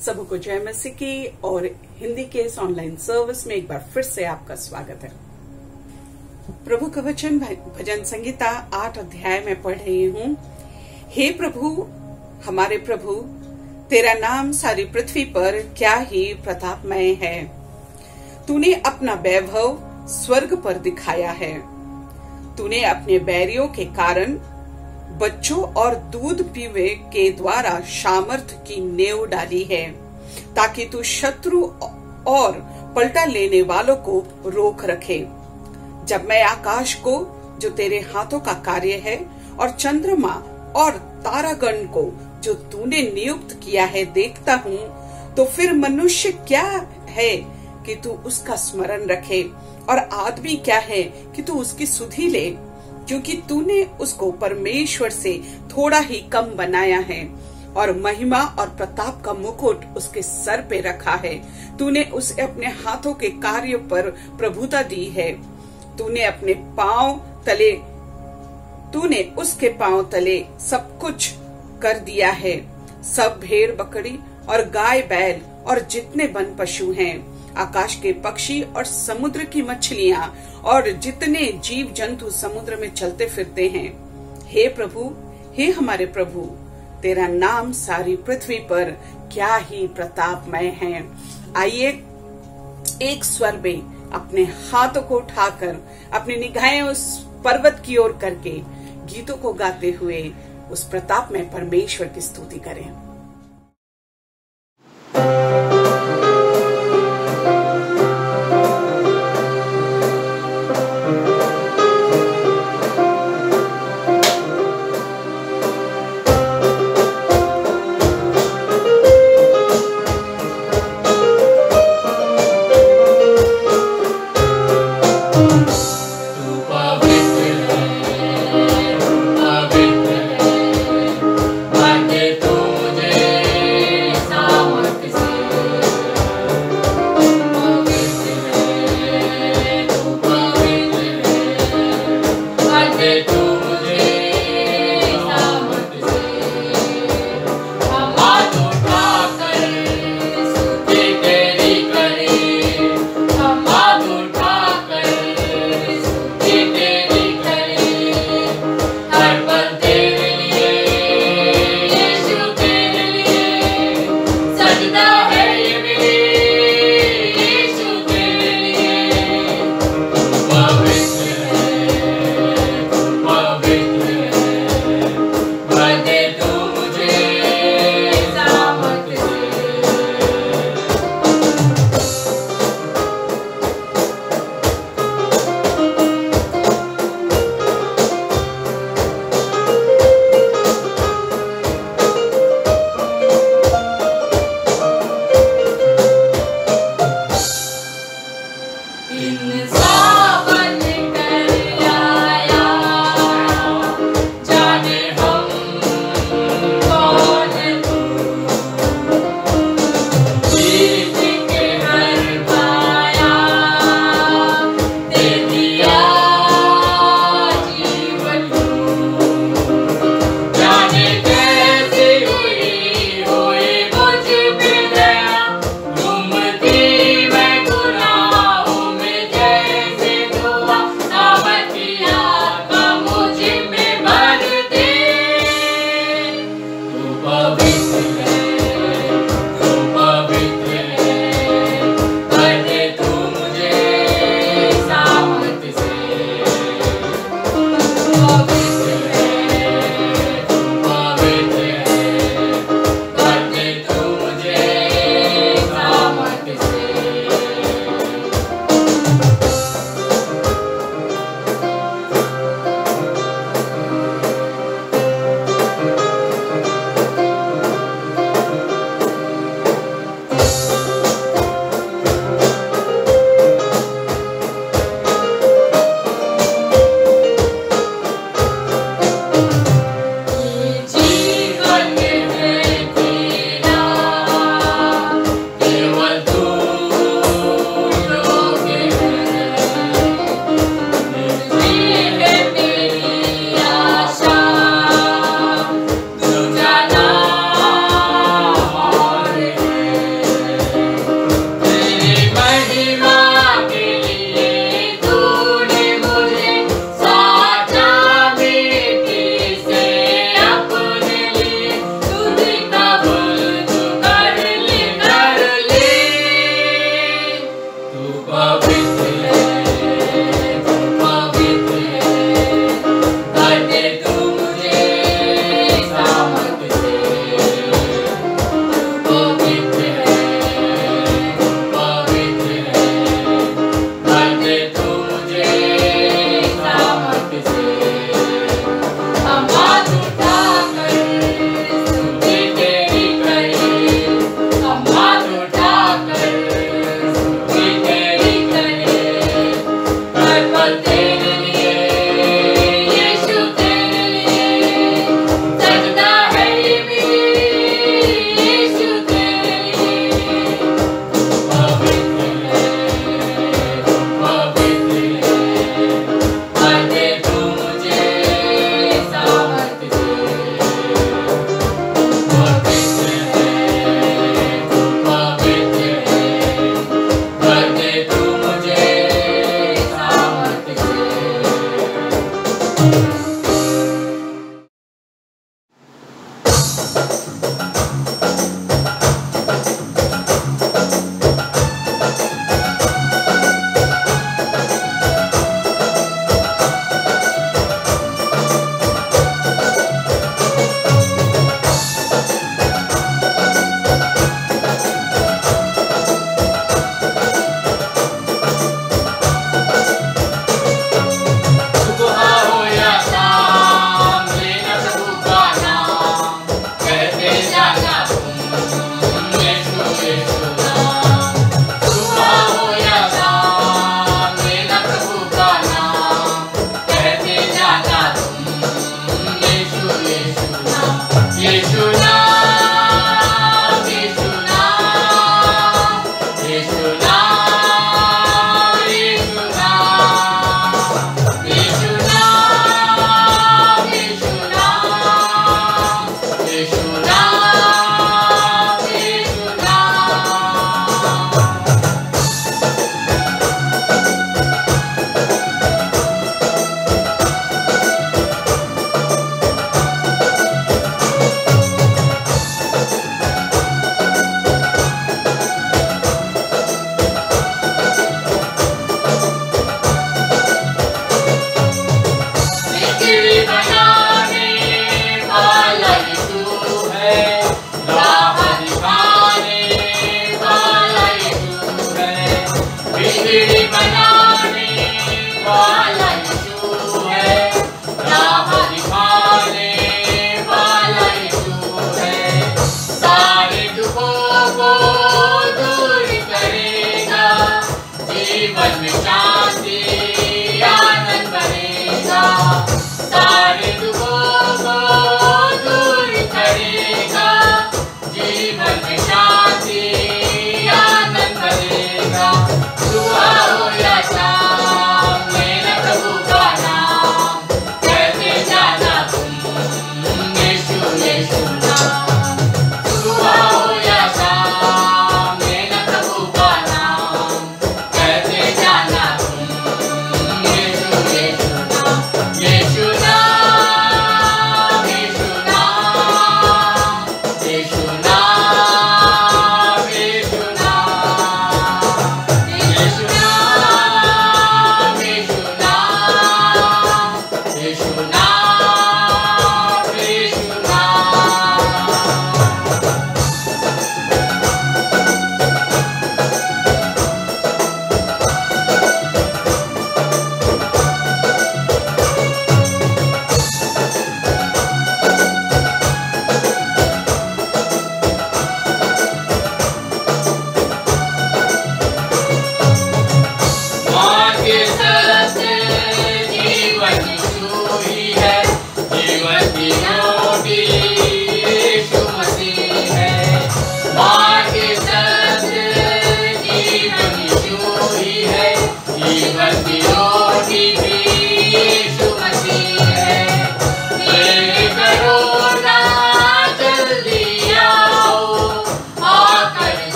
सबको जय मसीह की और हिंदी के इस ऑनलाइन सर्विस में एक बार फिर से आपका स्वागत है। प्रभु का वचन भजन संगीता 8 अध्याय में पढ़ रही हूँ। हे प्रभु, हमारे प्रभु, तेरा नाम सारी पृथ्वी पर क्या ही प्रतापमय है। तूने अपना वैभव स्वर्ग पर दिखाया है। तूने अपने बैरियों के कारण बच्चों और दूध पीवे के द्वारा सामर्थ की नेव डाली है, ताकि तू शत्रु और पलटा लेने वालों को रोक रखे। जब मैं आकाश को, जो तेरे हाथों का कार्य है, और चंद्रमा और तारागण को, जो तूने नियुक्त किया है, देखता हूँ, तो फिर मनुष्य क्या है कि तू उसका स्मरण रखे, और आदमी क्या है कि तू उसकी सुधि ले, क्योंकि तूने उसको परमेश्वर से थोड़ा ही कम बनाया है और महिमा और प्रताप का मुकुट उसके सर पे रखा है। तूने उसे अपने हाथों के कार्यों पर प्रभुता दी है। तूने उसके पांव तले सब कुछ कर दिया है। सब भेड़ बकरी और गाय बैल और जितने वन पशु हैं, आकाश के पक्षी और समुद्र की मछलियां और जितने जीव जंतु समुद्र में चलते फिरते हैं। हे प्रभु, हे हमारे प्रभु, तेरा नाम सारी पृथ्वी पर क्या ही प्रतापमय है। आइए एक स्वर में अपने हाथों को उठाकर अपनी निगाहें उस पर्वत की ओर करके गीतों को गाते हुए उस प्रताप में परमेश्वर की स्तुति करें।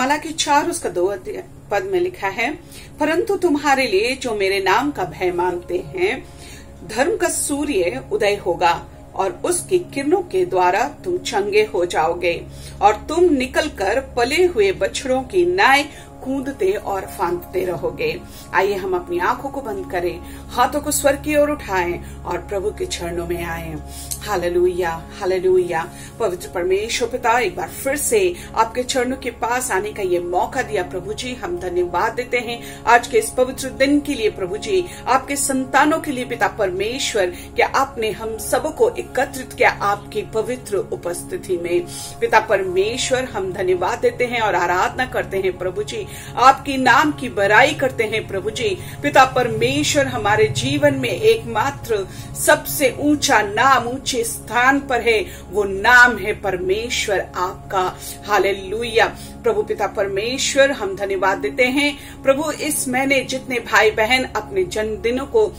मलाकी 4 उसका 2 पद में लिखा है, परंतु तुम्हारे लिए जो मेरे नाम का भय मानते हैं, धर्म का सूर्य उदय होगा और उसकी किरणों के द्वारा तुम चंगे हो जाओगे और तुम निकलकर पले हुए बछड़ों की नाय कूदते और फांदते रहोगे। आइए हम अपनी आंखों को बंद करें, हाथों को स्वर की ओर उठाएं और प्रभु के चरणों में आएं। Hallelujah, hallelujah. पवित्र परमेश्वर पिता, एक बार फिर से आपके चरणों के पास आने का ये मौका दिया प्रभु जी, हम धन्यवाद देते हैं आज के इस पवित्र दिन के लिए प्रभु जी, आपके संतानों के लिए पिता परमेश्वर, कि आपने हम सबको एकत्रित किया आपकी पवित्र उपस्थिति में। पिता परमेश्वर, हम धन्यवाद देते हैं और आराधना करते हैं प्रभु जी, आपकी नाम की बड़ाई करते हैं प्रभु जी। पिता परमेश्वर, हमारे जीवन में एकमात्र सबसे ऊंचा नाम ऊंचे स्थान पर है, वो नाम है परमेश्वर आपका। हालेलुया। प्रभु पिता परमेश्वर, हम धन्यवाद देते हैं प्रभु, इस महीने जितने भाई बहन अपने जन्मदिनों को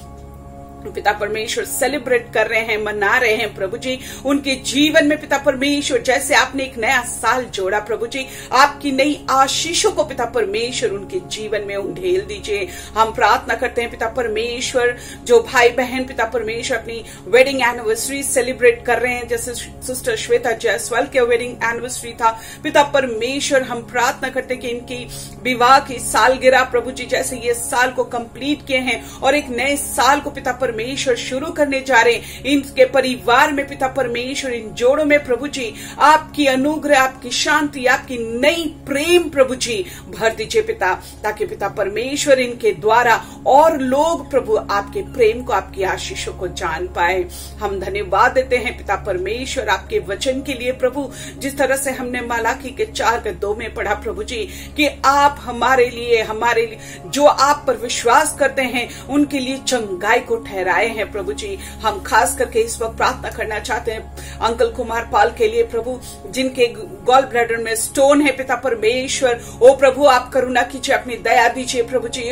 पिता परमेश्वर सेलिब्रेट कर रहे हैं, मना रहे हैं प्रभु जी, उनके जीवन में पिता परमेश्वर जैसे आपने एक नया साल जोड़ा प्रभु जी, आपकी नई आशीषों को पिता परमेश्वर उनके जीवन में उंडेल दीजिए। हम प्रार्थना करते हैं पिता परमेश्वर, जो भाई बहन पिता परमेश्वर अपनी वेडिंग एनिवर्सरी सेलिब्रेट कर रहे हैं, जैसे सिस्टर श्वेता जायसवाल के वेडिंग एनिवर्सरी था पिता परमेश्वर, हम प्रार्थना करते हैं कि इनकी विवाह की सालगिरह प्रभु जी, जैसे ये साल को कंप्लीट किए हैं और एक नए साल को पिता परमेश्वर शुरू करने जा रहे हैं, इनके परिवार में पिता परमेश्वर, इन जोड़ों में प्रभु जी आपकी अनुग्रह, आपकी शांति, आपकी नई प्रेम प्रभु जी भर दीजिए पिता, ताकि पिता परमेश्वर इनके द्वारा और लोग प्रभु आपके प्रेम को, आपकी आशीषों को जान पाए। हम धन्यवाद देते हैं पिता परमेश्वर आपके वचन के लिए प्रभु, जिस तरह से हमने मलाकी के 4:2 में पढ़ा प्रभु जी, कि आप हमारे लिए जो आप पर विश्वास करते हैं उनके लिए चंगाई को ठहराए हैं प्रभु जी। हम खास करके इस वक्त प्रार्थना करना चाहते हैं अंकल कुमार पाल के लिए प्रभु, जिनके गॉल ब्लैडर में स्टोन है पिता परमेश्वर, ओ प्रभु आप करुणा कीजिए, अपनी दया दीजिए प्रभु जी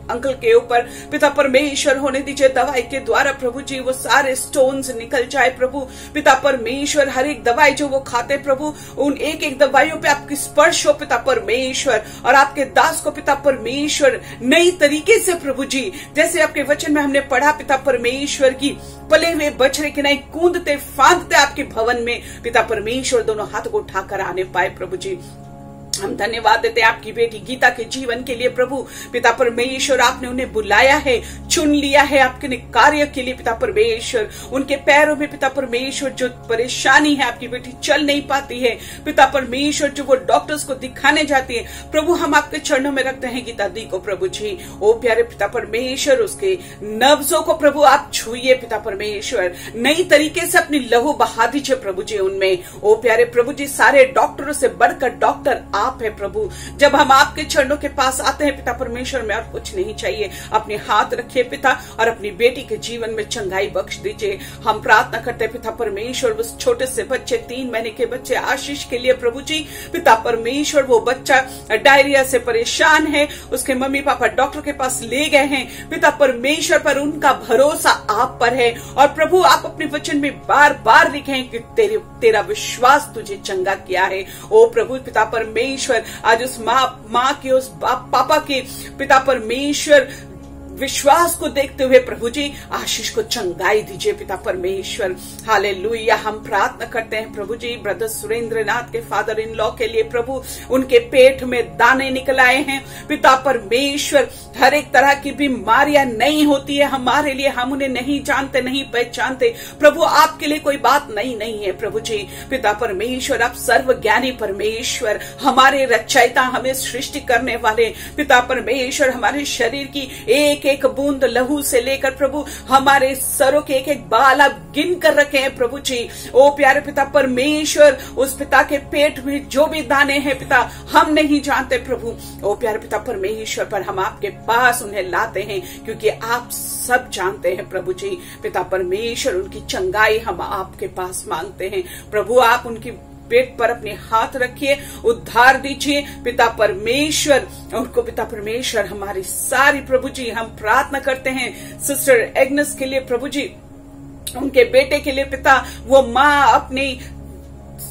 अंकल के ऊपर पिता परमेश्वर, होने दीजिए दवाई के द्वारा प्रभु जी वो सारे स्टोन्स निकल जाए प्रभु। पिता परमेश्वर, हर एक दवाई जो वो खाते प्रभु, उन एक एक दवाइयों पे आपकी स्पर्श हो पिता परमेश्वर, और आपके दास को पिता परमेश्वर नई तरीके से प्रभु जी, जैसे आपके वचन में हमने पढ़ा पिता परमेश्वर की पले हुए बछड़े के नहीं कूदते फांदते आपके भवन में पिता परमेश्वर दोनों हाथों को उठाकर आने पाए प्रभु जी। हम धन्यवाद देते हैं आपकी बेटी गीता के जीवन के लिए प्रभु, पिता परमेश्वर आपने उन्हें बुलाया है, चुन लिया है आपके कार्य के लिए पिता परमेश्वर। उनके पैरों में पिता परमेश्वर जो परेशानी है, आपकी बेटी चल नहीं पाती है पिता परमेश्वर, जो वो डॉक्टर्स को दिखाने जाती है प्रभु, हम आपके चरणों में रखते हैं गीता दी को प्रभु जी। ओ प्यारे पिता परमेश्वर, उसके नब्जों को प्रभु आप छुइए पिता परमेश्वर, नई तरीके से अपनी लहू बहा दीजिए प्रभु जी उनमें। ओ प्यारे प्रभु जी, सारे डॉक्टरों से बढ़कर डॉक्टर आप है प्रभु। जब हम आपके चरणों के पास आते हैं पिता परमेश्वर, में और कुछ नहीं चाहिए, अपने हाथ रखिए पिता और अपनी बेटी के जीवन में चंगाई बख्श दीजिए। हम प्रार्थना करते हैं पिता परमेश्वर, उस छोटे से बच्चे 3 महीने के बच्चे आशीष के लिए प्रभु जी, पिता परमेश्वर वो बच्चा डायरिया से परेशान है, उसके मम्मी पापा डॉक्टर के पास ले गए हैं पिता परमेश्वर, पर उनका भरोसा आप पर है। और प्रभु आप अपने वचन में बार बार लिखे हैं कि तेरा विश्वास तुझे चंगा किया है। ओ प्रभु पिता परमेश्वर, आज उस माँ के, उस पापा के पिता परमेश्वर विश्वास को देखते हुए प्रभु जी आशीष को चंगाई दीजिए पिता परमेश्वर। हालेलुया। हम प्रार्थना करते हैं प्रभु जी ब्रदर सुरेंद्र नाथ के फादर इन लॉ के लिए प्रभु, उनके पेट में दाने निकल आए हैं पिता परमेश्वर। हर एक तरह की बीमारियां नहीं होती है हमारे लिए, हम उन्हें नहीं जानते, नहीं पहचानते प्रभु, आपके लिए कोई बात नहीं है प्रभु जी। पिता परमेश्वर आप सर्वज्ञानी परमेश्वर, हमारे रचयिता, हमें सृष्टि करने वाले पिता परमेश्वर, हमारे शरीर की एक एक बूंद लहू से लेकर प्रभु हमारे सरों के एक एक बाल आप गिन कर रखे हैं प्रभु जी। ओ प्यारे पिता परमेश्वर, उस पिता के पेट में जो भी दाने हैं पिता हम नहीं जानते प्रभु। ओ प्यारे पिता परमेश्वर, पर हम आपके पास उन्हें लाते हैं क्योंकि आप सब जानते हैं प्रभु जी। पिता परमेश्वर उनकी चंगाई हम आपके पास मांगते हैं प्रभु, आप उनकी पेट पर अपने हाथ रखिए, उद्धार दीजिए पिता परमेश्वर। उनको पिता परमेश्वर हमारी सारी प्रभु जी हम प्रार्थना करते हैं सिस्टर एग्नेस के लिए प्रभु जी, उनके बेटे के लिए पिता, वो माँ अपनी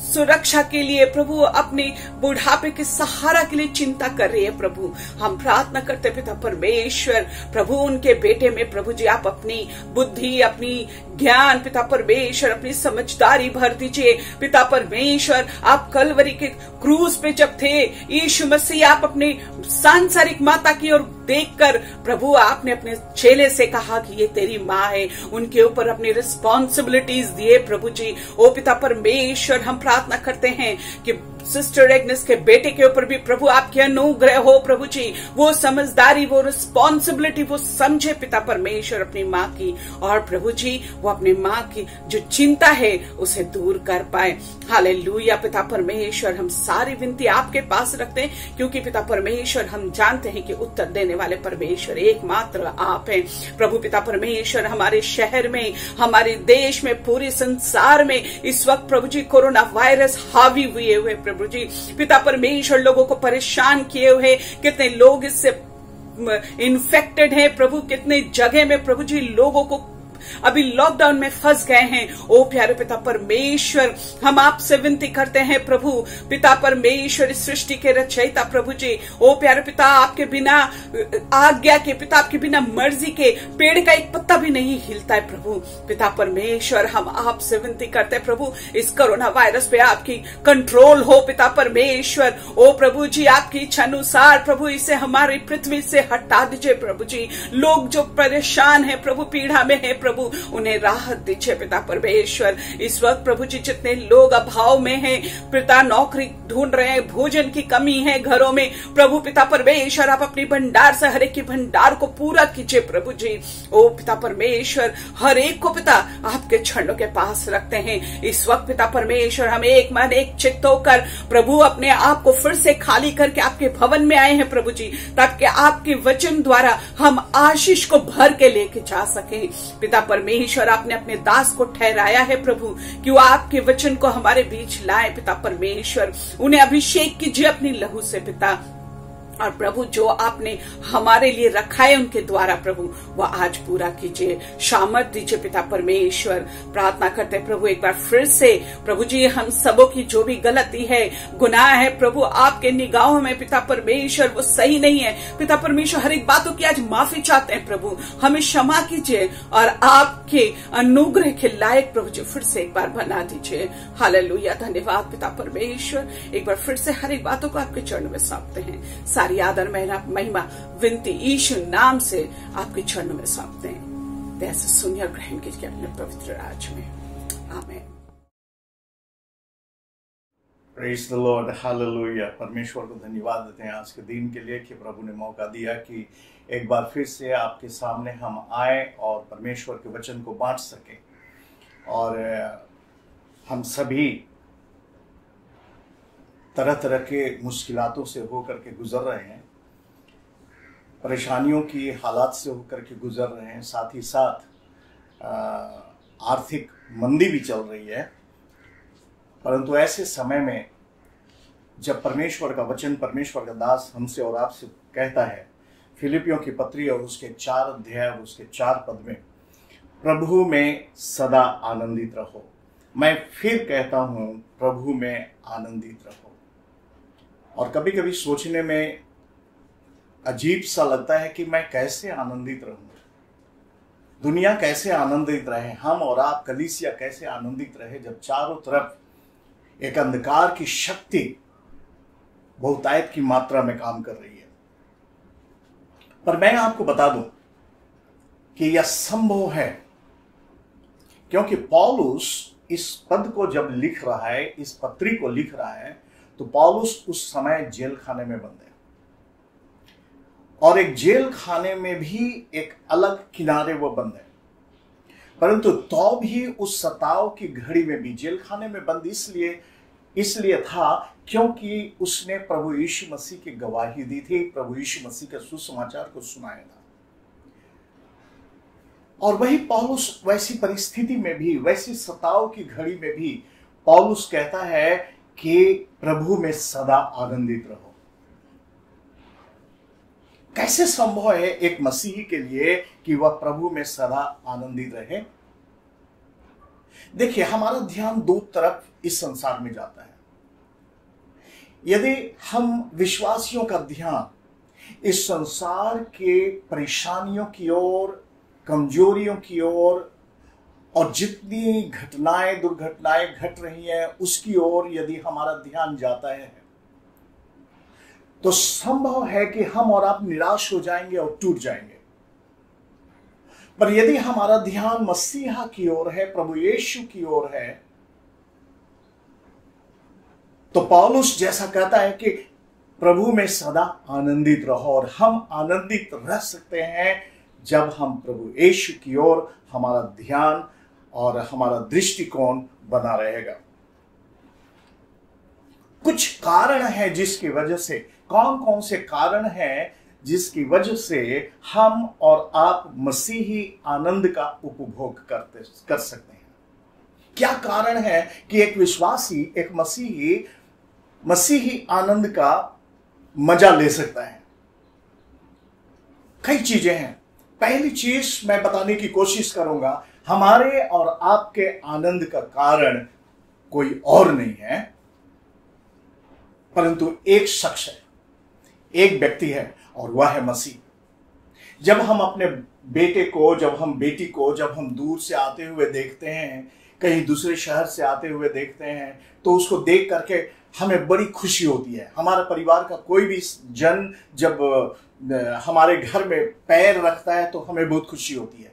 सुरक्षा के लिए, प्रभु अपने बुढ़ापे के सहारा के लिए चिंता कर रही है। प्रभु हम प्रार्थना करते पिता परमेश्वर, प्रभु उनके बेटे में प्रभु जी आप अपनी बुद्धि, अपनी ज्ञान पिता परमेश्वर, अपनी समझदारी भर दीजिए पिता परमेश्वर। आप कलवरी के क्रूज पे जब थे यीशु मसीह, आप अपने सांसारिक माता की ओर देखकर प्रभु आपने अपने चेले से कहा कि ये तेरी माँ है, उनके ऊपर अपनी रिस्पॉन्सिबिलिटीज दिए प्रभु जी। ओ पिता परमेश्वर हम प्रार्थना करते हैं कि सिस्टर एग्नेस के बेटे के ऊपर भी प्रभु आपके अनुग्रह हो प्रभु जी, वो समझदारी, वो रिस्पॉन्सिबिलिटी वो समझे पिता परमेश्वर अपनी माँ की, और प्रभु जी वो अपनी माँ की जो चिंता है उसे दूर कर पाए। हालेलुया पिता परमेश्वर, हम सारी विनती आपके पास रखते हैं, क्योंकि पिता परमेश्वर हम जानते हैं कि उत्तर देने वाले परमेश्वर एकमात्र आप हैं। प्रभु पिता परमेश्वर हमारे शहर में, हमारे देश में, पूरे संसार में इस वक्त प्रभु जी कोरोना वायरस हावी हुए हुए प्रभु जी, पिता परमेश्वर लोगों को परेशान किए हुए, कितने लोग इससे इन्फेक्टेड हैं प्रभु, कितने जगह में प्रभु जी लोगों को अभी लॉकडाउन में फंस गए हैं। ओ प्यारे पिता परमेश्वर हम आपसे विनती करते हैं प्रभु पिता परमेश्वर, सृष्टि के रचयिता प्रभु जी, ओ प्यारे पिता आपके बिना आज्ञा के, पिता आपके बिना मर्जी के पेड़ का एक पत्ता भी नहीं हिलता है प्रभु पिता परमेश्वर। हम आपसे विनती करते हैं प्रभु इस कोरोना वायरस पे आपकी कंट्रोल हो पिता परमेश्वर। ओ प्रभु जी आपकी इच्छा अनुसार प्रभु इसे हमारी पृथ्वी से हटा दीजिए प्रभु जी। लोग जो परेशान है प्रभु, पीड़ा में है प्रभु, उन्हें राहत दीजिए पिता परमेश्वर। इस वक्त प्रभु जी जितने लोग अभाव में हैं पिता, नौकरी ढूंढ रहे हैं, भोजन की कमी है घरों में प्रभु पिता परमेश्वर, आप अपनी भंडार से हर एक की भंडार को पूरा कीजिए प्रभु जी। ओ पिता परमेश्वर हर एक को पिता आपके चरणों के पास रखते हैं। इस वक्त पिता परमेश्वर हम एक मन एक चित्त होकर प्रभु अपने आप को फिर से खाली करके आपके भवन में आए हैं प्रभु जी, ताकि आपके वचन द्वारा हम आशीष को भर के लेके जा सके पिता परमेश्वर। आपने अपने दास को ठहराया है प्रभु कि वो आपके वचन को हमारे बीच लाए पिता परमेश्वर, उन्हें अभिषेक कीजिए अपनी लहू से पिता, और प्रभु जो आपने हमारे लिए रखा है उनके द्वारा प्रभु वो आज पूरा कीजिए, सामर्थ दीजिए पिता परमेश्वर। प्रार्थना करते प्रभु एक बार फिर से प्रभु जी हम सबों की जो भी गलती है, गुनाह है प्रभु आपके निगाहों में पिता परमेश्वर वो सही नहीं है पिता परमेश्वर, हर एक बातों की आज माफी चाहते हैं प्रभु, हमें क्षमा कीजिए और आपके अनुग्रह के लायक प्रभु जी फिर से एक बार बना दीजिए। हालेलुया धन्यवाद पिता परमेश्वर। एक बार फिर से हर एक बातों को आपके चरणों में सौंपते हैं, सारी आदर महिमा विनती यीशु नाम से आपके चरणों में सौंपते हैं। दया से सुनिए और ग्रहण कीजिए अपने पवित्र राज में। आमीन। Praise the Lord, hallelujah. परमेश्वर को धन्यवाद देते हैं आज के दिन के लिए कि प्रभु ने मौका दिया कि एक बार फिर से आपके सामने हम आए और परमेश्वर के वचन को बांट सके। और हम सभी तरह तरह के मुश्किलातों से होकर के गुजर रहे हैं, परेशानियों की हालात से होकर के गुजर रहे हैं, साथ ही साथ आर्थिक मंदी भी चल रही है। परंतु ऐसे समय में जब परमेश्वर का वचन, परमेश्वर का दास हमसे और आपसे कहता है फिलिपियों की पत्री और उसके 4 अध्याय और उसके 4 पद में, प्रभु में सदा आनंदित रहो। मैं फिर कहता हूं प्रभु में आनंदित रहो। और कभी कभी सोचने में अजीब सा लगता है कि मैं कैसे आनंदित रहूं, दुनिया कैसे आनंदित रहे, हम और आप कलीसिया कैसे आनंदित रहे, जब चारों तरफ एक अंधकार की शक्ति बहुतायत की मात्रा में काम कर रही है। पर मैं आपको बता दूं कि यह संभव है, क्योंकि पौलुस इस पद को जब लिख रहा है, इस पत्री को लिख रहा है, तो पौलुस उस समय जेल खाने में बंद है, और एक जेल खाने में भी एक अलग किनारे वो बंद है। परंतु तो भी उस सताव की घड़ी में भी जेल खाने में बंद इसलिए था क्योंकि उसने प्रभु यीशु मसीह की गवाही दी थी, प्रभु यीशु मसीह के सुसमाचार को सुनाया था। और वही पौलुस वैसी परिस्थिति में भी, वैसी सताव की घड़ी में भी पौलुस कहता है कि प्रभु में सदा आनंदित रहो। कैसे संभव है एक मसीही के लिए कि वह प्रभु में सदा आनंदित रहे? देखिए, हमारा ध्यान दो तरफ इस संसार में जाता है। यदि हम विश्वासियों का ध्यान इस संसार के परेशानियों की ओर, कमजोरियों की ओर और जितनी घटनाएं दुर्घटनाएं घट रही हैं उसकी ओर यदि हमारा ध्यान जाता है तो संभव है कि हम और आप निराश हो जाएंगे और टूट जाएंगे। पर यदि हमारा ध्यान मसीहा की ओर है, प्रभु यीशु की ओर है, तो पौलुस जैसा कहता है कि प्रभु में सदा आनंदित रहो, और हम आनंदित रह सकते हैं जब हम प्रभु यीशु की ओर हमारा ध्यान और हमारा दृष्टिकोण बना रहेगा। कुछ कारण है जिसकी वजह से, कौन कौन से कारण हैं जिसकी वजह से हम और आप मसीही आनंद का उपभोग कर सकते हैं। क्या कारण है कि एक विश्वासी, एक मसीही आनंद का मजा ले सकता है? कई चीजें हैं। पहली चीज मैं बताने की कोशिश करूंगा, हमारे और आपके आनंद का कारण कोई और नहीं है परंतु एक शख्स है, एक व्यक्ति है, और वह है मसीह। जब हम अपने बेटे को, जब हम बेटी को, जब हम दूर से आते हुए देखते हैं, कहीं दूसरे शहर से आते हुए देखते हैं, तो उसको देख करके हमें बड़ी खुशी होती है। हमारे परिवार का कोई भी जन जब हमारे घर में पैर रखता है तो हमें बहुत खुशी होती है।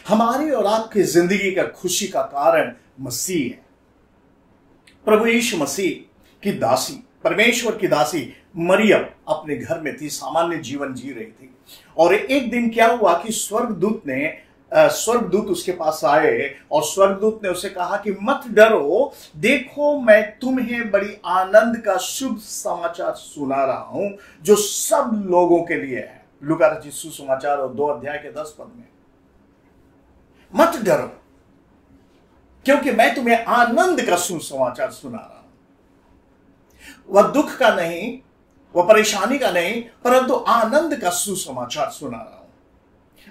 हमारी और आपकी जिंदगी का खुशी का कारण मसीह है। प्रभु यीशु मसीह की दासी, परमेश्वर की दासी मरियम अपने घर में थी, सामान्य जीवन जी रही थी, और एक दिन क्या हुआ कि स्वर्गदूत उसके पास आए और स्वर्गदूत ने उसे कहा कि मत डरो, देखो मैं तुम्हें बड़ी आनंद का शुभ समाचार सुना रहा हूं जो सब लोगों के लिए है। लूका रचित सुसमाचार और 2 अध्याय के 10 पद में, मत डरो क्योंकि मैं तुम्हें आनंद का सुसमाचार सुना रहा हूं। वह दुख का नहीं, वह परेशानी का नहीं, परंतु आनंद का सुसमाचार सुना रहा हूं।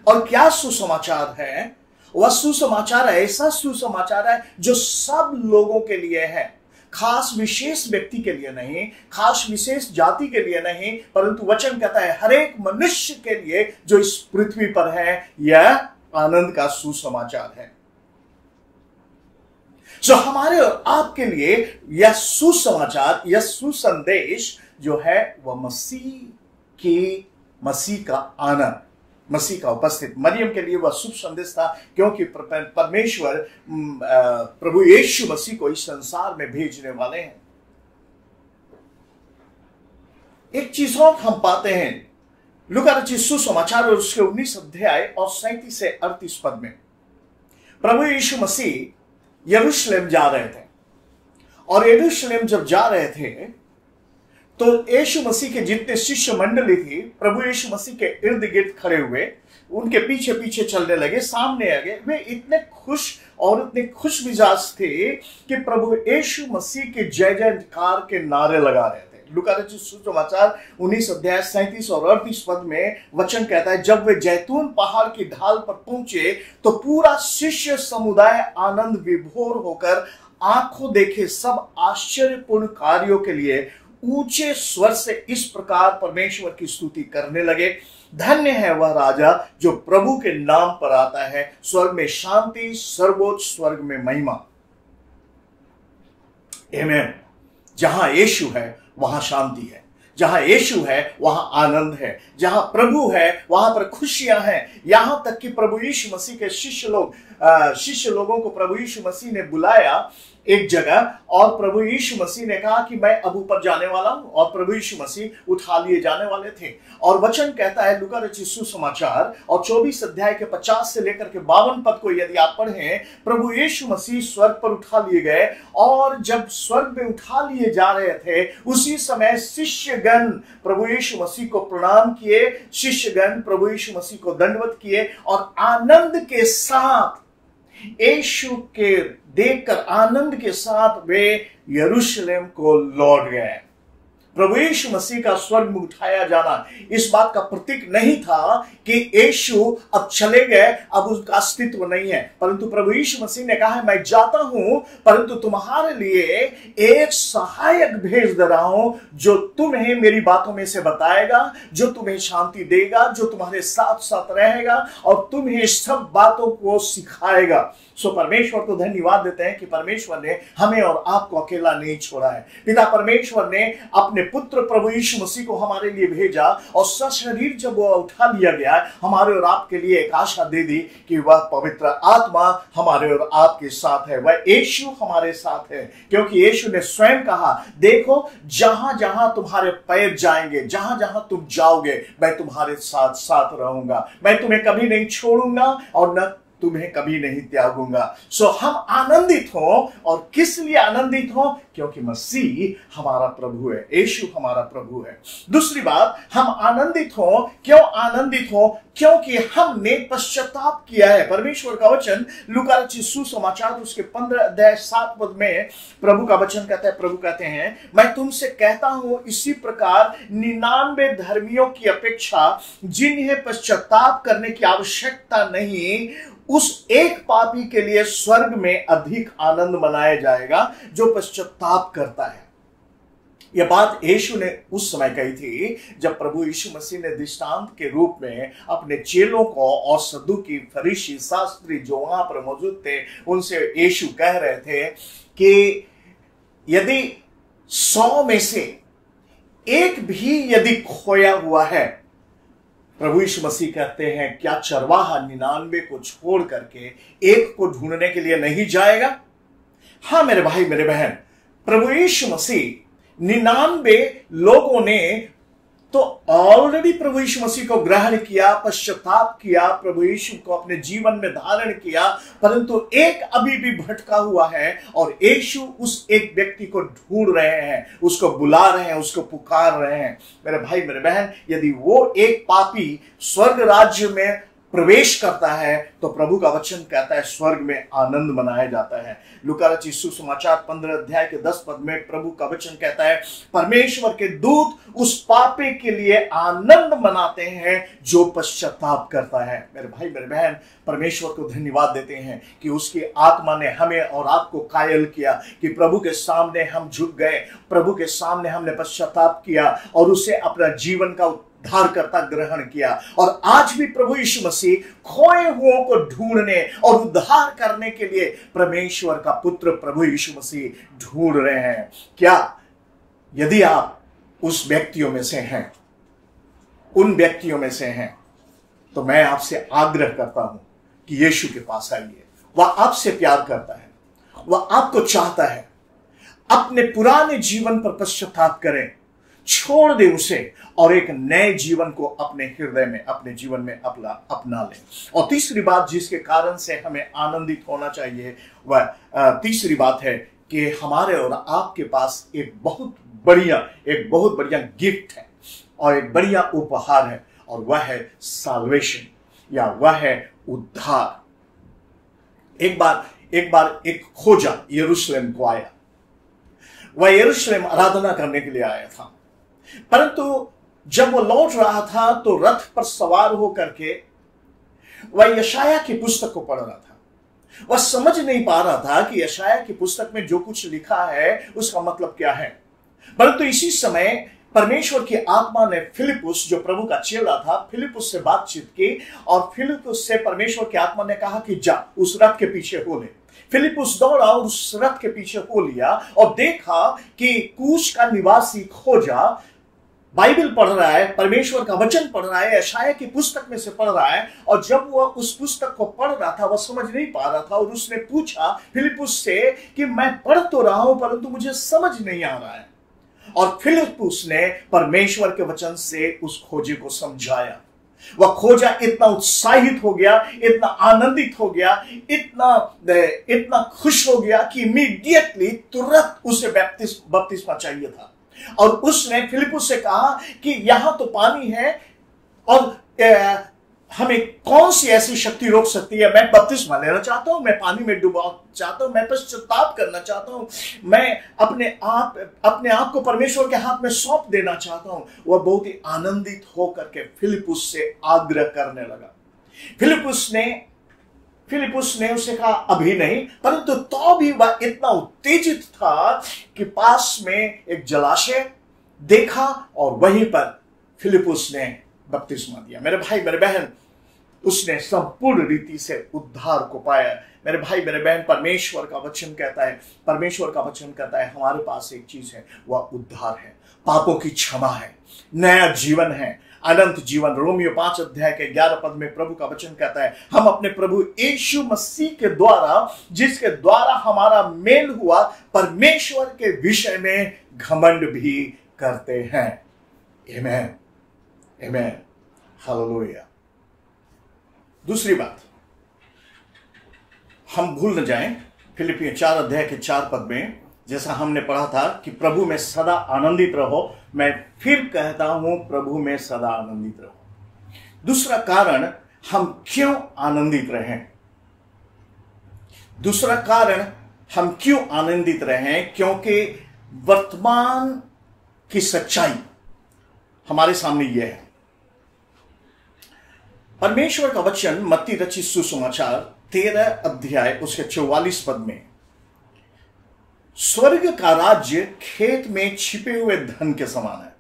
और क्या सुसमाचार है? वह सुसमाचार ऐसा सुसमाचार है जो सब लोगों के लिए है, खास विशेष व्यक्ति के लिए नहीं, खास विशेष जाति के लिए नहीं, परंतु वचन कहता है हर एक मनुष्य के लिए जो इस पृथ्वी पर है। यह आनंद का सुसमाचार है। जो हमारे और आपके लिए यह सुसमाचार, यह सुसंदेश जो है वह मसीह का आनंद, मसीह का उपस्थित। मरियम के लिए वह शुभ संदेश था क्योंकि परमेश्वर प्रभु यीशु मसीह को इस संसार में भेजने वाले हैं। एक चीज और हम पाते हैं लूका रचित सुसमाचार और उसके 19 अध्याय और 37 से 38 पद में, प्रभु यीशु मसीह यरूशलेम जा रहे थे, और यरूशलेम जब जा रहे थे तो यीशु मसीह के जितने शिष्य मंडली थी प्रभु यीशु मसीह के इर्द गिर्द खड़े हुए, उनके पीछे पीछे चलने लगे, सामने आ गए। वे इतने खुश और इतने खुश मिजाज थे कि प्रभु यीशु मसीह के जय जयकार के नारे लगा रहे थे। लूका रचित सुसमाचार 19 अध्याय 37 और 38 पद में वचन कहता है, जब वे जैतून पहाड़ की ढाल पर पहुंचे तो पूरा शिष्य समुदाय आनंद विभोर होकर आंखों देखे सब आश्चर्यपूर्ण कार्यों के लिए ऊंचे स्वर से इस प्रकार परमेश्वर की स्तुति करने लगे, धन्य है वह राजा जो प्रभु के नाम पर आता है, स्वर्ग में शांति, सर्वोच्च स्वर्ग में महिमा। आमीन। जहां यीशु है वहां शांति है, जहां यीशु है वहां आनंद है, जहां प्रभु है वहां पर खुशियां हैं। यहां तक कि प्रभु यीशु मसीह के शिष्य लोगों को प्रभु यीशु मसीह ने बुलाया एक जगह, और प्रभु यीशु मसीह ने कहा कि मैं अब ऊपर जाने वाला हूं, और प्रभु यीशु मसीह उठा लिए जाने वाले थे। और वचन कहता है लूका रचित सुसमाचार और 24 अध्याय के 50 से लेकर के 52 पद को यदि आप पढ़ें, प्रभु यीशु मसीह स्वर्ग पर उठा लिए गए, और जब स्वर्ग में उठा लिए जा रहे थे उसी समय शिष्यगण प्रभु यीशु मसीह को प्रणाम किए, शिष्यगण प्रभु यीशु मसीह को दंडवत किए, और आनंद के साथ यीशु के देखकर आनंद के साथ वे यरूशलेम को लौट गए। प्रभु यीशु मसीह का स्वर्ग में उठाया जाना इस बात का प्रतीक नहीं था कि यीशु अब चले गए, अब उसका अस्तित्व नहीं है, परंतु प्रभु यीशु मसीह ने कहा है मैं जाता हूं परंतु तुम्हारे लिए एक सहायक भेज दे रहा हूं जो तुम्हें मेरी बातों में से बताएगा, जो तुम्हें शांति देगा, जो तुम्हारे साथ साथ रहेगा और तुम्हें सब बातों को सिखाएगा। सो परमेश्वर को धन्यवाद देते हैं कि परमेश्वर ने हमें और आपको अकेला नहीं छोड़ा है। पिता परमेश्वर ने अपने पुत्र प्रभु यीशु मसीह को हमारे लिए भेजा और सशरीर जब वह उठा लिया गया हमारे और आपके लिए एक आशा दे दी कि वह पवित्र आत्मा हमारे और आपके साथ है, वह यीशु हमारे साथ है, क्योंकि यीशु ने स्वयं कहा देखो जहां जहां तुम्हारे पैर जाएंगे, जहां जहां तुम जाओगे मैं तुम्हारे साथ साथ रहूंगा, मैं तुम्हें कभी नहीं छोड़ूंगा और न तुम्हें कभी नहीं त्यागूंगा। सो हम आनंदित हो, और किस लिए आनंदित हो? क्योंकि मसीह हमारा प्रभु है, यीशु हमारा प्रभु है। दूसरी बात, हम आनंदित हो, क्यों आनंदित हो? क्योंकि हमने पश्चाताप किया है। परमेश्वर का वचन लूका रचित सुसमाचार उसके 15 अध्याय 7 पद में प्रभु का वचन कहता है, प्रभु कहते हैं मैं तुमसे कहता हूं इसी प्रकार 99 धर्मियों की अपेक्षा जिन्हें पश्चाताप करने की आवश्यकता नहीं, उस एक पापी के लिए स्वर्ग में अधिक आनंद मनाया जाएगा जो पश्चाताप करता है। यह बात यीशु ने उस समय कही थी जब प्रभु यीशु मसीह ने दृष्टांत के रूप में अपने चेलों को और सद्दुकी, फरीसी, शास्त्री जो वहां पर मौजूद थे उनसे यीशु कह रहे थे कि यदि 100 में से एक भी यदि खोया हुआ है, प्रभु यीशु मसीह कहते हैं क्या चरवाहा 99 को छोड़ करके एक को ढूंढने के लिए नहीं जाएगा? हां मेरे भाई मेरे बहन, प्रभु यीशु मसीह 99 लोगों ने तो ऑलरेडी प्रभु यीशु मसीह को ग्रहण किया, पश्चाताप किया, प्रभु यीशु को अपने जीवन में धारण किया, परंतु एक अभी भी भटका हुआ है और यीशु उस एक व्यक्ति को ढूंढ रहे हैं, उसको बुला रहे हैं, उसको पुकार रहे हैं। मेरे भाई मेरे बहन, यदि वो एक पापी स्वर्ग राज्य में प्रवेश करता है तो प्रभु का वचन कहता है स्वर्ग में आनंद मनाया जाता है। लूका रचित सुसमाचार 15 अध्याय के 10 पद में प्रभु का वचन कहता है परमेश्वर के दूत उस पापी के लिए आनंद मनाते हैं जो पश्चाताप करता है। मेरे भाई मेरे बहन, परमेश्वर को धन्यवाद देते हैं कि उसकी आत्मा ने हमें और आपको कायल किया कि प्रभु के सामने हम झुक गए, प्रभु के सामने हमने पश्चाताप किया और उसे अपना जीवन का उद्धारकर्ता ग्रहण किया। और आज भी प्रभु यीशु मसीह खोए हुओं को ढूंढने और उद्धार करने के लिए परमेश्वर का पुत्र प्रभु यीशु मसीह ढूंढ रहे हैं। क्या यदि आप उस व्यक्तियों में से हैं, उन व्यक्तियों में से हैं, तो मैं आपसे आग्रह करता हूं कि यीशु के पास आइए। वह आपसे प्यार करता है, वह आपको चाहता है। अपने पुराने जीवन पर पश्चाताप करें, छोड़ दे उसे और एक नए जीवन को अपने हृदय में, अपने जीवन में अपना ले। और तीसरी बात जिसके कारण से हमें आनंदित होना चाहिए, वह तीसरी बात है कि हमारे और आपके पास एक बहुत बढ़िया गिफ्ट है और एक बढ़िया उपहार है, और वह है साल्वेशन, या वह है उद्धार। एक बार एक खोजा यरूशलेम को आया। वह यरूशलेम आराधना करने के लिए आया था, परंतु जब वो लौट रहा था तो रथ पर सवार होकर के वह यशाया की पुस्तक को पढ़ रहा था। वह समझ नहीं पा रहा था कि यशाया की पुस्तक में जो कुछ लिखा है उसका मतलब क्या है। परंतु इसी समय परमेश्वर की आत्मा ने फिलिपुस, जो प्रभु का चेला था, फिलिपुस से बातचीत की और फिलिपुस से परमेश्वर की आत्मा ने कहा कि जा उस रथ के पीछे हो ले। फिलिपुस दौड़ा और उस रथ के पीछे हो लिया और देखा कि कूश का निवासी खोजा बाइबल पढ़ रहा है, परमेश्वर का वचन पढ़ रहा है, यशाया की पुस्तक में से पढ़ रहा है। और जब वह उस पुस्तक को पढ़ रहा था वह समझ नहीं पा रहा था और उसने पूछा फिलिपुस से कि मैं पढ़ तो रहा हूं परंतु मुझे समझ नहीं आ रहा है। और फिलिपुस ने परमेश्वर के वचन से उस खोजे को समझाया। वह खोजा इतना उत्साहित हो गया, इतना आनंदित हो गया, इतना खुश हो गया कि इमीडिएटली तुरंत उसे बपतिस्मा चाहिए था। और उसने फिलिपुस से कहा कि यहां तो पानी है और हमें कौन सी ऐसी शक्ति रोक सकती है? मैं बपतिस्मा लेना चाहता हूं, मैं पानी में डूबा चाहता हूं, मैं पश्चाताप करना चाहता हूं, मैं अपने आप को परमेश्वर के हाथ में सौंप देना चाहता हूं। वह बहुत ही आनंदित होकर के फिलिपुस से आग्रह करने लगा। फिलिपुस ने उसे कहा अभी नहीं, परंतु तो भी वह इतना उत्तेजित था कि पास में एक जलाशय देखा और वहीं पर फिलिपुस ने बपतिस्मा दिया। मेरे भाई मेरे बहन, उसने संपूर्ण रीति से उद्धार को पाया। मेरे भाई मेरे बहन, परमेश्वर का वचन कहता है हमारे पास एक चीज है, वह उद्धार है, पापों की क्षमा है, नया जीवन है, अनंत जीवन। रोमियो 5 अध्याय के 11 पद में प्रभु का वचन कहता है हम अपने प्रभु यीशु मसीह के द्वारा, जिसके द्वारा हमारा मेल हुआ, परमेश्वर के विषय में घमंड भी करते हैं। आमेन, आमेन, हालेलुया। दूसरी बात हम भूल न जाएं, फिलिपियों 4 अध्याय के 4 पद में जैसा हमने पढ़ा था कि प्रभु में सदा आनंदित रहो। मैं फिर कहता हूं, प्रभु में सदा आनंदित रहो। दूसरा कारण हम क्यों आनंदित रहें? क्योंकि वर्तमान की सच्चाई हमारे सामने यह है। परमेश्वर का वचन मत्ती रचित सुसमाचार 13 अध्याय उसके 44 पद में, स्वर्ग का राज्य खेत में छिपे हुए धन के समान है,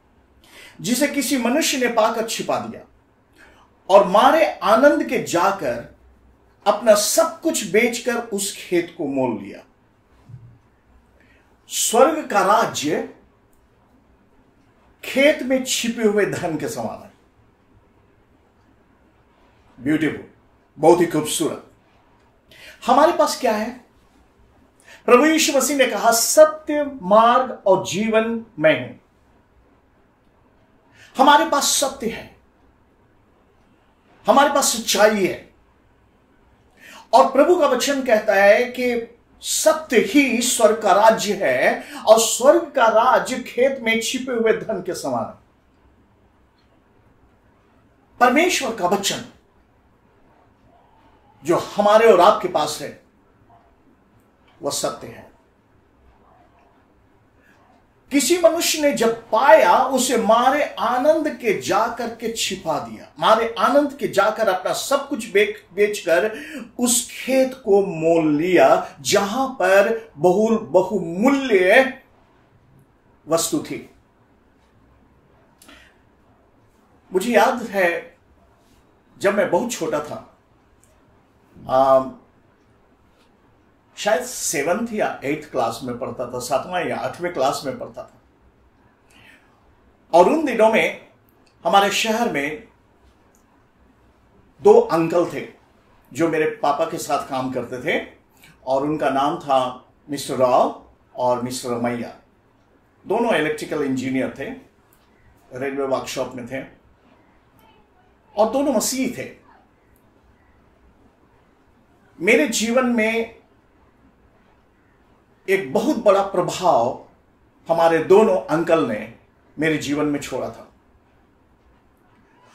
जिसे किसी मनुष्य ने पाकर छिपा दिया और मारे आनंद के जाकर अपना सब कुछ बेचकर उस खेत को मोल लिया। स्वर्ग का राज्य खेत में छिपे हुए धन के समान है। ब्यूटीफुल, बहुत ही खूबसूरत। हमारे पास क्या है? प्रभु यीशु मसीह ने कहा सत्य, मार्ग और जीवन मैं हूं। हमारे पास सत्य है, हमारे पास सच्चाई है, और प्रभु का वचन कहता है कि सत्य ही स्वर्ग का राज्य है और स्वर्ग का राज्य खेत में छिपे हुए धन के समान है। परमेश्वर का वचन जो हमारे और आपके पास है वह सत्य है। किसी मनुष्य ने जब पाया, उसे मारे आनंद के जाकर के छिपा दिया, मारे आनंद के जाकर अपना सब कुछ बेचकर उस खेत को मोल लिया जहां पर बहुमूल्य वस्तु थी। मुझे याद है जब मैं बहुत छोटा था, शायद 7th या 8th क्लास में पढ़ता था, 7वां या 8वें क्लास में पढ़ता था, और उन दिनों में हमारे शहर में 2 अंकल थे जो मेरे पापा के साथ काम करते थे, और उनका नाम था मिस्टर राव और मिस्टर रमैया। दोनों इलेक्ट्रिकल इंजीनियर थे, रेलवे वर्कशॉप में थे, और दोनों मसीही थे। मेरे जीवन में एक बहुत बड़ा प्रभाव हमारे दोनों अंकल ने मेरे जीवन में छोड़ा था।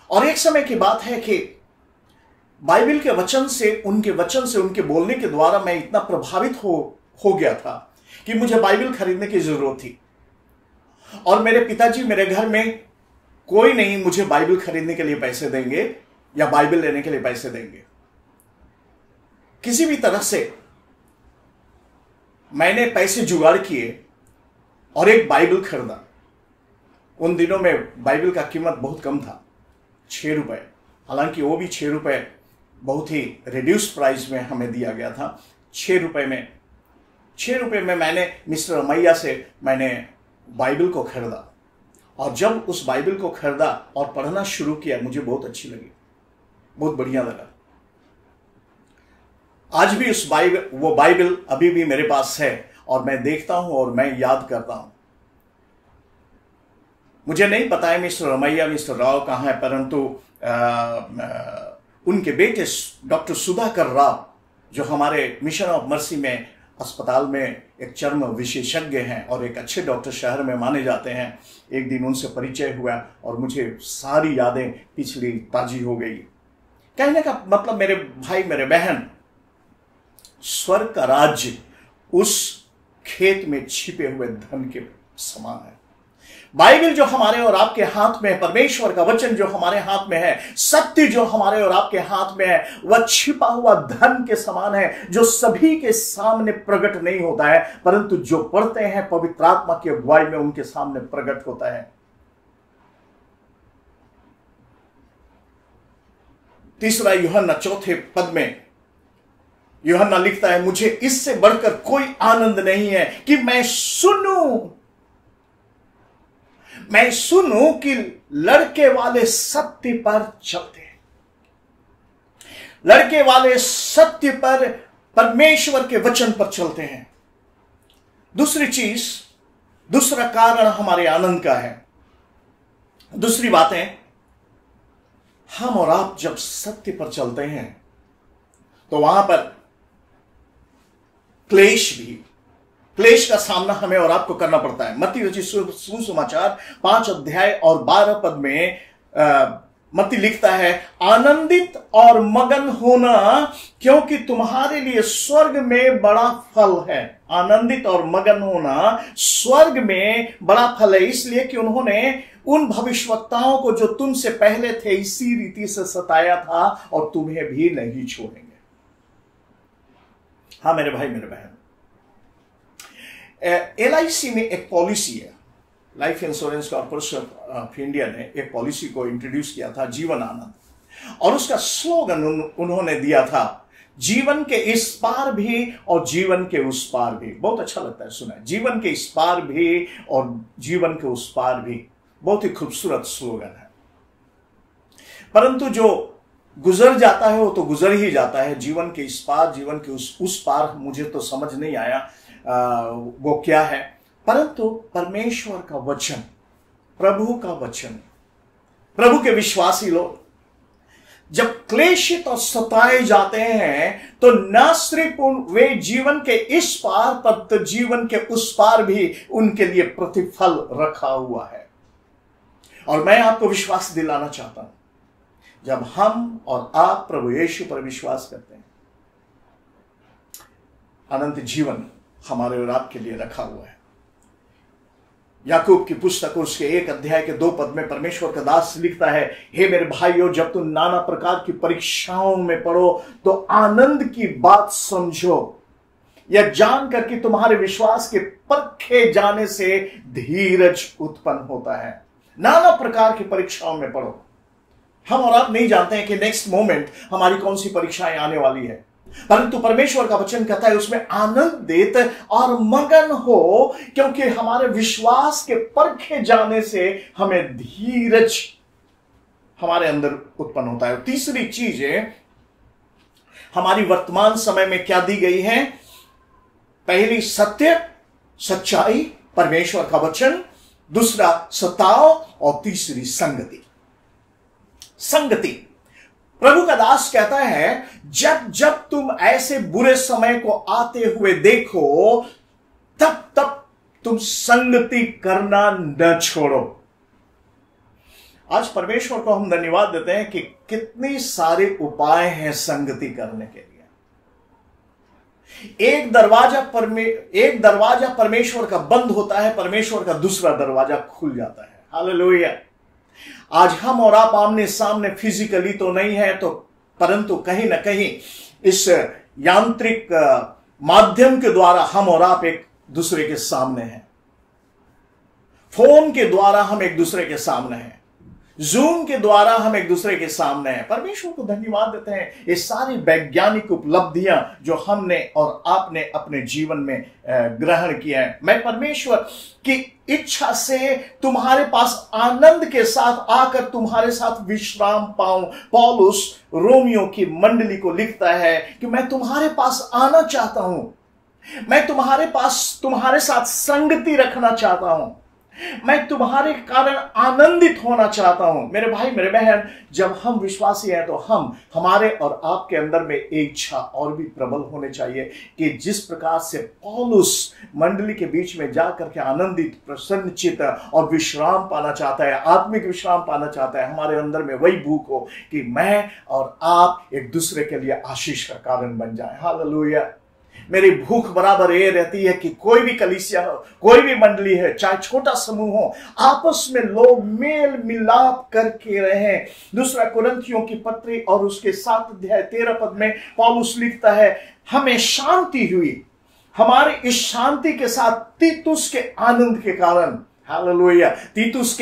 और एक समय की बात है कि बाइबल के वचन से, उनके बोलने के द्वारा मैं इतना प्रभावित हो गया था कि मुझे बाइबल खरीदने की जरूरत थी। और मेरे पिताजी मेरे घर में कोई नहीं मुझे बाइबल खरीदने के लिए पैसे देंगे या बाइबल लेने के लिए पैसे देंगे। किसी भी तरह से मैंने पैसे जुगाड़ किए और एक बाइबल खरीदा। उन दिनों में बाइबल का कीमत बहुत कम था, 6 रुपए। हालांकि वो भी 6 रुपए बहुत ही रिड्यूस प्राइस में हमें दिया गया था। 6 रुपए में मैंने मिस्टर रमैया से मैंने बाइबल को खरीदा, और जब उस बाइबल को खरीदा और पढ़ना शुरू किया, मुझे बहुत अच्छी लगी, बहुत बढ़िया लगा। आज भी वो बाइबल अभी भी मेरे पास है और मैं देखता हूं और मैं याद करता हूं। मुझे नहीं पता है मिस्टर रमैया, मिस्टर राव कहां है, परंतु उनके बेटे डॉक्टर सुधाकर राव, जो हमारे मिशन ऑफ मर्सी में अस्पताल में एक चर्म विशेषज्ञ हैं और एक अच्छे डॉक्टर शहर में माने जाते हैं, एक दिन उनसे परिचय हुआ और मुझे सारी यादें पिछली ताजी हो गई। कहने का मतलब मेरे भाई मेरे बहन, स्वर्ग का राज्य उस खेत में छिपे हुए धन के समान है। बाइबल जो हमारे और आपके हाथ में है, परमेश्वर का वचन जो हमारे हाथ में है, सत्य जो हमारे और आपके हाथ में है, वह छिपा हुआ धन के समान है, जो सभी के सामने प्रकट नहीं होता है, परंतु जो पढ़ते हैं पवित्र आत्मा की अगुवाई में उनके सामने प्रकट होता है। तीसरा यूहन्ना 4 में यूहन्ना लिखता है, मुझे इससे बढ़कर कोई आनंद नहीं है कि मैं सुनूं कि लड़के वाले सत्य पर चलते हैं, लड़के वाले सत्य पर, परमेश्वर के वचन पर चलते हैं। दूसरी चीज, दूसरा कारण हमारे आनंद का है, दूसरी बात है, हम और आप जब सत्य पर चलते हैं तो वहां पर क्लेश का सामना हमें और आपको करना पड़ता है। मत्ती रचित सुसमाचार 5 में मत्ती लिखता है, आनंदित और मगन होना क्योंकि तुम्हारे लिए स्वर्ग में बड़ा फल है। आनंदित और मगन होना स्वर्ग में बड़ा फल है, इसलिए कि उन्होंने उन भविष्यवक्ताओं को जो तुमसे पहले थे इसी रीति से सताया था और तुम्हें भी नहीं छोड़ेंगे। हाँ मेरे भाई मेरे बहन, LIC में एक पॉलिसी है, life insurance corporation of India ने एक पॉलिसी को इंट्रोड्यूस किया था, जीवन आनंद, और उसका स्लोगन उन्होंने दिया था, जीवन के इस पार भी और जीवन के उस पार भी। बहुत अच्छा लगता है सुना, जीवन के इस पार भी और जीवन के उस पार भी। बहुत ही खूबसूरत स्लोगन है, परंतु जो गुजर जाता है वो तो गुजर ही जाता है। जीवन के इस पार, जीवन के उस पार मुझे तो समझ नहीं आया वो क्या है, परंतु परमेश्वर का वचन, प्रभु का वचन, प्रभु के विश्वासी लोग जब क्लेशित और सताए जाते हैं तो न सिर्फ वे जीवन के इस पार पर जीवन के उस पार भी उनके लिए प्रतिफल रखा हुआ है। और मैं आपको विश्वास दिलाना चाहता हूं, जब हम और आप प्रभु यीशु पर विश्वास करते हैं, अनंत जीवन हमारे और आपके लिए रखा हुआ है। याकूब की पुस्तक उसके 1 में परमेश्वर का दास लिखता है, हे मेरे भाइयों, जब तुम नाना प्रकार की परीक्षाओं में पड़ो तो आनंद की बात समझो, यह जानकर कि तुम्हारे विश्वास के परखे जाने से धीरज उत्पन्न होता है। नाना प्रकार की परीक्षाओं में पड़ो। हम और आप नहीं जानते हैं कि नेक्स्ट मोमेंट हमारी कौन सी परीक्षाएं आने वाली है, परंतु परमेश्वर का वचन कहता है उसमें आनंदित और मगन हो, क्योंकि हमारे विश्वास के परखे जाने से हमें धीरज हमारे अंदर उत्पन्न होता है। तीसरी चीज है, हमारी वर्तमान समय में क्या दी गई है? पहली सत्य, सच्चाई, परमेश्वर का वचन, दूसरा सताव और तीसरी संगति। संगति, प्रभु का दास कहता है, जब जब तुम ऐसे बुरे समय को आते हुए देखो तब तब तुम संगति करना न छोड़ो। आज परमेश्वर को हम धन्यवाद देते हैं कि कितने सारे उपाय हैं संगति करने के लिए। एक दरवाजा परमेश्वर का बंद होता है, परमेश्वर का दूसरा दरवाजा खुल जाता है। हालेलुया। आज हम और आप आमने सामने फिजिकली तो नहीं है, तो परंतु कहीं ना कहीं इस यांत्रिक माध्यम के द्वारा हम और आप एक दूसरे के सामने हैं। फोन के द्वारा हम एक दूसरे के सामने हैं, जूम के द्वारा हम एक दूसरे के सामने हैं। परमेश्वर को धन्यवाद देते हैं ये सारी वैज्ञानिक उपलब्धियां जो हमने और आपने अपने जीवन में ग्रहण किया है। मैं परमेश्वर की इच्छा से तुम्हारे पास आनंद के साथ आकर तुम्हारे साथ विश्राम पाऊं। पौलुस रोमियो की मंडली को लिखता है कि मैं तुम्हारे पास आना चाहता हूं, मैं तुम्हारे पास तुम्हारे साथ संगति रखना चाहता हूं। मैं तुम्हारे कारण आनंदित होना चाहता हूं। मेरे भाई मेरे बहन, जब हम विश्वासी हैं तो हमारे और आपके अंदर में एक इच्छा और भी प्रबल होने चाहिए कि जिस प्रकार से पौलुस मंडली के बीच में जाकर के आनंदित, प्रसन्नचित्त और विश्राम पाना चाहता है, आत्मिक विश्राम पाना चाहता है, हमारे अंदर में वही भूख हो कि मैं और आप एक दूसरे के लिए आशीष का कारण बन जाए। हालेलुया। मेरी भूख बराबर ये रहती है कि कोई भी कलीसिया हो, कोई भी मंडली है, चाहे छोटा समूह हो, आपस में लोग मेल मिलाप करके रहें। दूसरा कुरिन्थियों की पत्री और उसके 7 अध्याय 13 पद में पौलुस लिखता है, हमें शांति हुई, हमारी इस शांति के साथ तीतुस के आनंद के कारण, हालेलुया, तीतुस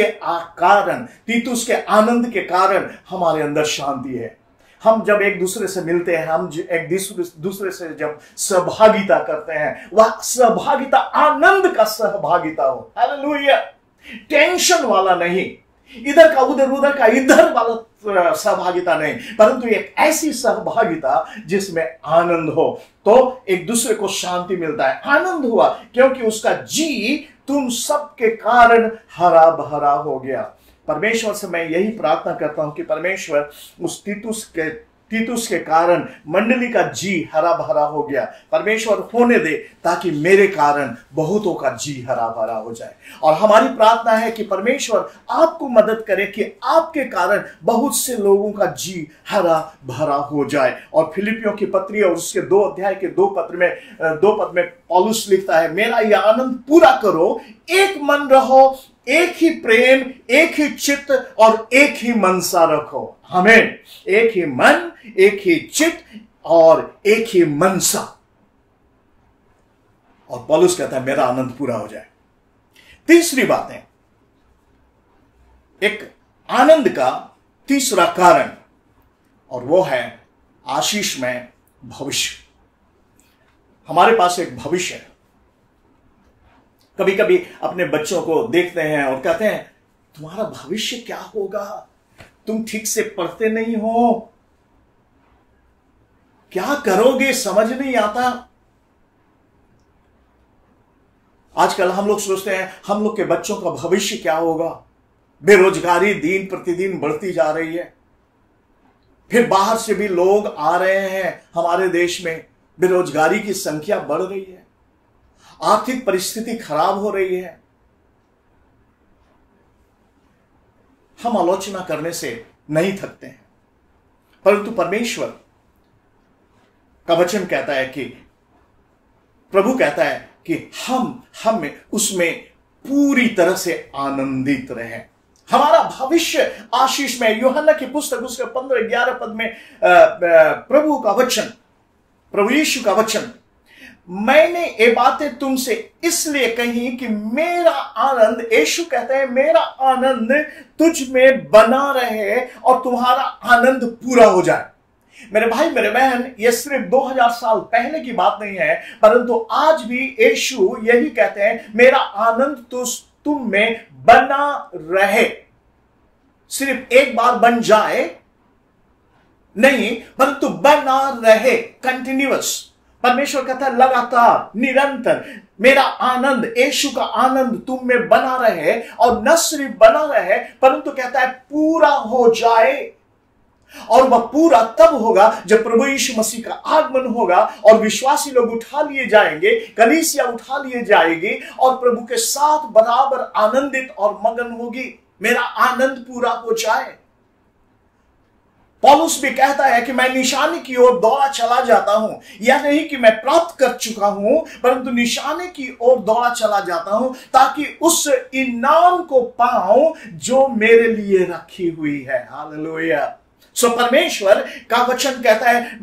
के आनंद के कारण हमारे अंदर शांति है। हम जब एक दूसरे से मिलते हैं, हम एक दूसरे से जब सहभागिता करते हैं, वह सहभागिता आनंद का सहभागिता हो। हालेलुया। टेंशन वाला नहीं, इधर का उधर का इधर वाला सहभागिता नहीं, परंतु एक ऐसी सहभागिता जिसमें आनंद हो। तो एक दूसरे को शांति मिलता है। आनंद हुआ क्योंकि उसका जी तुम सबके कारण हरा भरा हो गया। परमेश्वर से मैं यही प्रार्थना करता हूं कि परमेश्वर उस तीतुस के कारण मंडली का जी हरा भरा हो गया, परमेश्वर होने दे ताकि मेरे कारण बहुतों का जी हरा भरा हो जाए। और हमारी प्रार्थना है कि परमेश्वर आपको मदद करे कि आपके कारण बहुत से लोगों का जी हरा भरा हो जाए। और फिलिपियों की पत्री और उसके 2 अध्याय के 2 पद में पौलुस लिखता है, मेरा यह आनंद पूरा करो, एक मन रहो, एक ही प्रेम, एक ही चित्त और एक ही मनसा रखो। आमीन। एक ही मन, एक ही चित्त और एक ही मनसा। और पौलुस कहता है मेरा आनंद पूरा हो जाए। तीसरी बात है, एक आनंद का तीसरा कारण, और वो है आशीषमय भविष्य। हमारे पास एक भविष्य है। कभी कभी अपने बच्चों को देखते हैं और कहते हैं तुम्हारा भविष्य क्या होगा, तुम ठीक से पढ़ते नहीं हो, क्या करोगे समझ नहीं आता। आजकल हम लोग सोचते हैं हम लोग के बच्चों का भविष्य क्या होगा। बेरोजगारी दिन प्रतिदिन बढ़ती जा रही है, फिर बाहर से भी लोग आ रहे हैं हमारे देश में, बेरोजगारी की संख्या बढ़ रही है, आर्थिक परिस्थिति खराब हो रही है। हम आलोचना करने से नहीं थकते हैं, परंतु परमेश्वर का वचन कहता है कि प्रभु कहता है कि हम उसमें पूरी तरह से आनंदित रहें। हमारा भविष्य आशीष में, यूहन्ना की पुस्तक उसके 15-11 पद में प्रभु यीशु का वचन, मैंने ये बातें तुमसे इसलिए कही कि मेरा आनंद, यीशु कहते हैं मेरा आनंद तुझ में बना रहे और तुम्हारा आनंद पूरा हो जाए। मेरे भाई मेरे बहन, यह सिर्फ 2000 साल पहले की बात नहीं है, परंतु आज भी यीशु यही कहते हैं मेरा आनंद तुम में बना रहे। सिर्फ एक बार बन जाए नहीं, परंतु बना रहे, कंटिन्यूअस। परमेश्वर कहता है लगातार, निरंतर मेरा आनंद, यीशु का आनंद तुम में बना रहे, और न सिर्फ बना रहे परंतु कहता है पूरा हो जाए। और वह पूरा तब होगा जब प्रभु यीशु मसीह का आगमन होगा और विश्वासी लोग उठा लिए जाएंगे, कलीसिया उठा लिए जाएगी और प्रभु के साथ बराबर आनंदित और मगन होगी। मेरा आनंद पूरा हो जाए। पौलुस भी कहता है कि मैं निशाने की ओर दौड़ा चला जाता हूं, यह नहीं कि मैं प्राप्त कर चुका हूं, परंतु निशाने की ओर दौड़ा चला जाता हूं ताकि उस इनाम को पाऊं जो मेरे लिए रखी हुई है। हालेलुया। सो परमेश्वर का वचन कहता है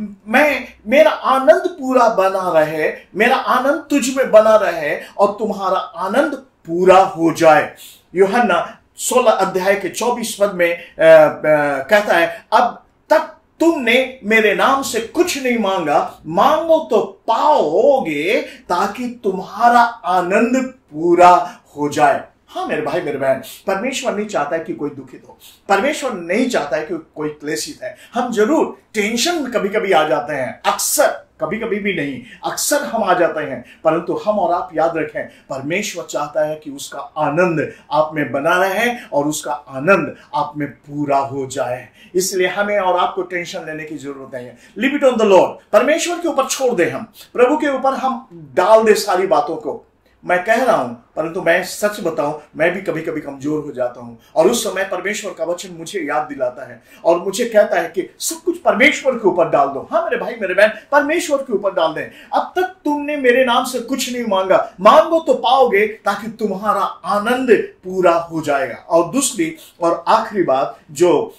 मेरा आनंद पूरा बना रहे, मेरा आनंद तुझ में बना रहे और तुम्हारा आनंद पूरा हो जाए। यूहन्ना 16 अध्याय के 24 पद में कहता है अब तक तुमने मेरे नाम से कुछ नहीं मांगा, मांगो तो पाओगे ताकि तुम्हारा आनंद पूरा हो जाए। हाँ मेरे भाई मेरे बहन, परमेश्वर नहीं चाहता है कि कोई दुखित हो, परमेश्वर नहीं चाहता है कि कोई क्लेशित है। हम जरूर टेंशन में कभी कभी आ जाते हैं, अक्सर कभी कभी भी नहीं, अक्सर हम आ जाते हैं, परंतु हम और आप याद रखें, परमेश्वर चाहता है कि उसका आनंद आप में बना रहे और उसका आनंद आप में पूरा हो जाए। इसलिए हमें और आपको टेंशन लेने की जरूरत नहीं है। Live it on the Lord, परमेश्वर के ऊपर छोड़ दे, हम प्रभु के ऊपर हम डाल दे सारी बातों को। मैं कह रहा हूं, परंतु मैं सच बताऊं, मैं भी कभी कभी कमजोर हो जाता हूं, और उस समय परमेश्वर का वचन मुझे याद दिलाता है और मुझे कहता है कि सब कुछ परमेश्वर के ऊपर डाल दो। हाँ मेरे भाई मेरे बहन, परमेश्वर के ऊपर डाल दें। अब तक तुमने मेरे नाम से कुछ नहीं मांगा, मांगो तो पाओगे, ताकि तुम्हारा आनंद पूरा हो जाएगा। और दूसरी और आखिरी बात जो